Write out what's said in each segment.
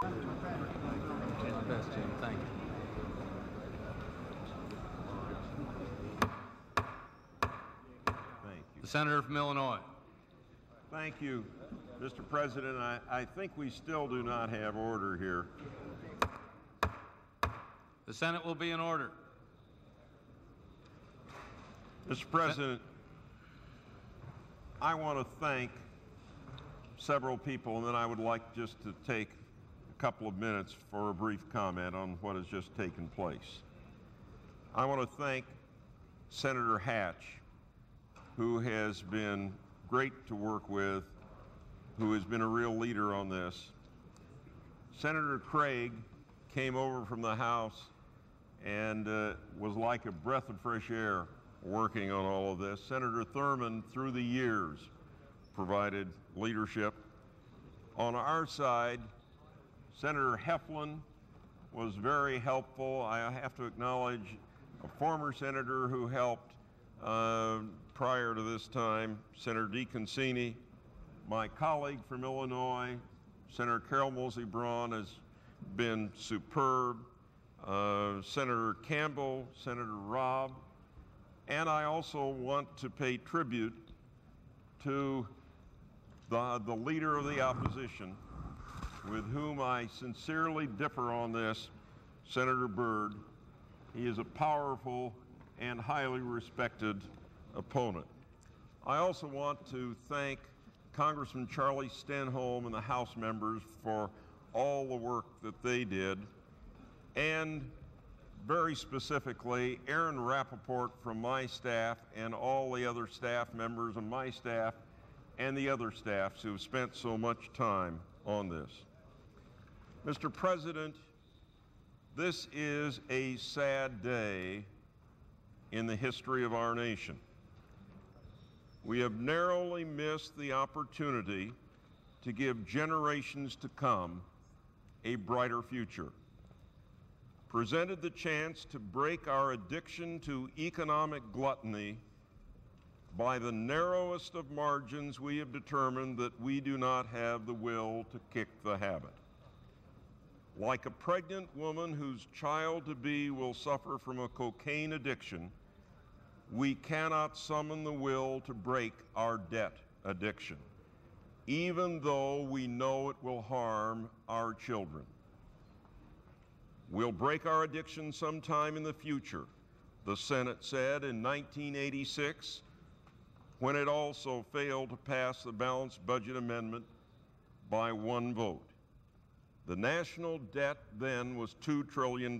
All the best, Jim. Thank you. Thank you. The senator from Illinois. Thank you, Mr. President. I think we still do not have order here. The Senate will be in order. Mr. President, I want to thank several people, and then I would like just to take a couple of minutes for a brief comment on what has just taken place. I want to thank Senator Hatch, who has been great to work with, who has been a real leader on this. Senator Craig came over from the House and was like a breath of fresh air working on all of this. Senator Thurmond, through the years, provided leadership. On our side, Senator Heflin was very helpful. I have to acknowledge a former senator who helped prior to this time, Senator DeConcini. My colleague from Illinois, Senator Carol Moseley Braun, has been superb. Senator Campbell, Senator Robb, and I also want to pay tribute to the leader of the opposition, with whom I sincerely differ on this, Senator Byrd. He is a powerful and highly respected opponent. I also want to thank Congressman Charlie Stenholm and the House members for all the work that they did, and very specifically Aaron Rappaport from my staff and all the other staff members of my staff and the other staffs who have spent so much time on this. Mr. President, this is a sad day in the history of our nation. We have narrowly missed the opportunity to give generations to come a brighter future. Presented the chance to break our addiction to economic gluttony, by the narrowest of margins we have determined that we do not have the will to kick the habit. Like a pregnant woman whose child-to-be will suffer from a cocaine addiction, we cannot summon the will to break our debt addiction, even though we know it will harm our children. We'll break our addiction sometime in the future, the Senate said in 1986, when it also failed to pass the balanced budget amendment by one vote. The national debt then was $2 trillion.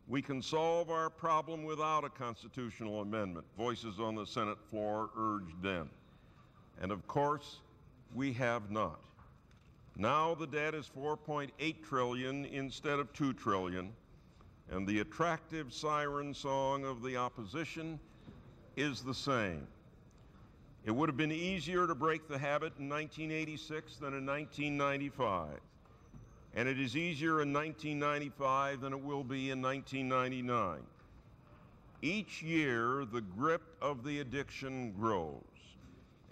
We can solve our problem without a constitutional amendment, voices on the Senate floor urged then. And of course, we have not. Now the debt is $4.8 trillion instead of $2 trillion, and the attractive siren song of the opposition is the same. It would have been easier to break the habit in 1986 than in 1995. And it is easier in 1995 than it will be in 1999. Each year, the grip of the addiction grows.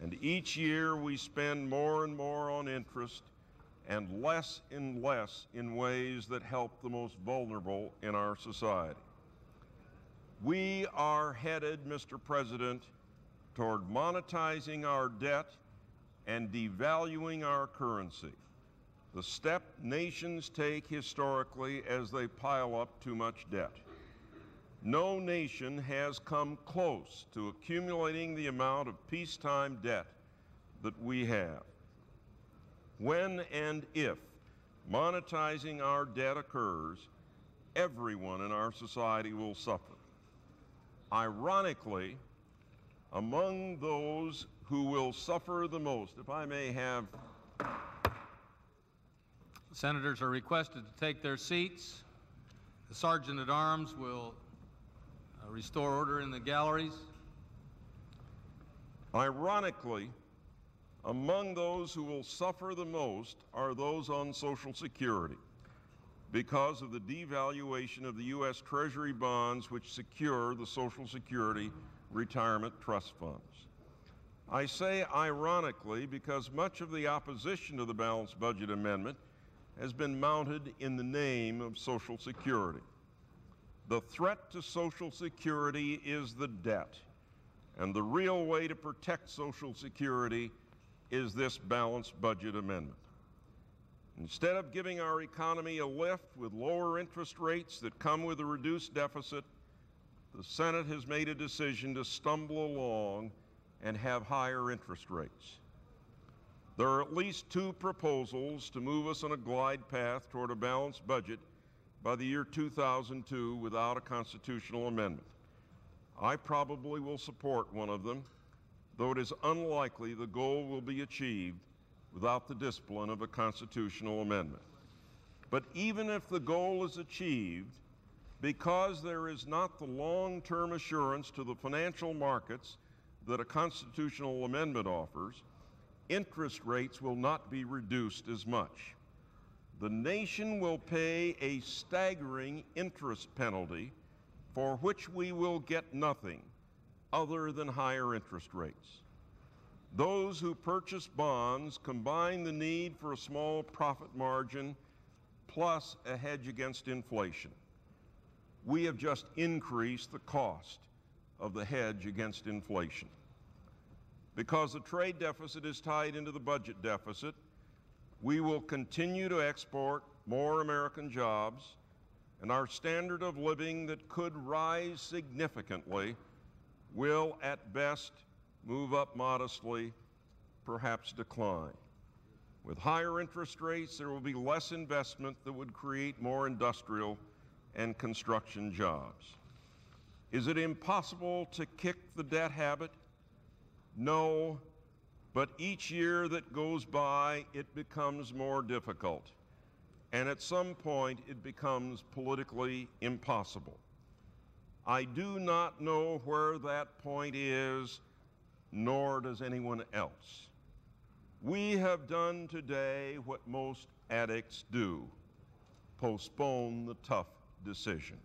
And each year, we spend more and more on interest and less in ways that help the most vulnerable in our society. We are headed, Mr. President, toward monetizing our debt and devaluing our currency, the step nations take historically as they pile up too much debt. No nation has come close to accumulating the amount of peacetime debt that we have. When and if monetizing our debt occurs, everyone in our society will suffer. Ironically, among those who will suffer the most, if I may have. Senators are requested to take their seats. The Sergeant at Arms will restore order in the galleries. Ironically, among those who will suffer the most are those on Social Security because of the devaluation of the U.S. Treasury bonds which secure the Social Security retirement trust funds. I say ironically because much of the opposition to the balanced budget amendment has been mounted in the name of Social Security. The threat to Social Security is the debt, and the real way to protect Social Security is this balanced budget amendment. Instead of giving our economy a lift with lower interest rates that come with a reduced deficit, the Senate has made a decision to stumble along and have higher interest rates. There are at least two proposals to move us on a glide path toward a balanced budget by the year 2002 without a constitutional amendment. I probably will support one of them, though it is unlikely the goal will be achieved without the discipline of a constitutional amendment. But even if the goal is achieved, because there is not the long-term assurance to the financial markets that a constitutional amendment offers, interest rates will not be reduced as much. The nation will pay a staggering interest penalty for which we will get nothing other than higher interest rates. Those who purchase bonds combine the need for a small profit margin plus a hedge against inflation. We have just increased the cost of the hedge against inflation. Because the trade deficit is tied into the budget deficit, we will continue to export more American jobs, and our standard of living that could rise significantly will at best move up modestly, perhaps decline. With higher interest rates, there will be less investment that would create more industrial and construction jobs. Is it impossible to kick the debt habit? No, but each year that goes by, it becomes more difficult. And at some point, it becomes politically impossible. I do not know where that point is, nor does anyone else. We have done today what most addicts do: postpone the tough decision.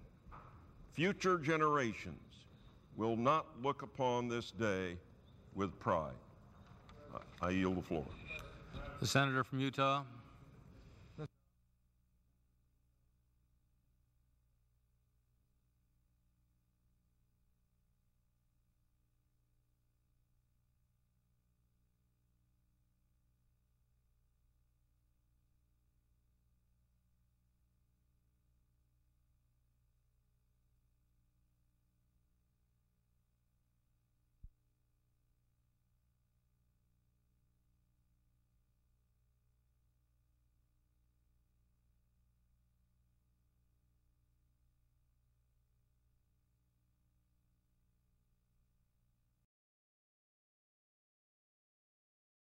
Future generations will not look upon this day with pride. I yield the floor. The senator from Utah.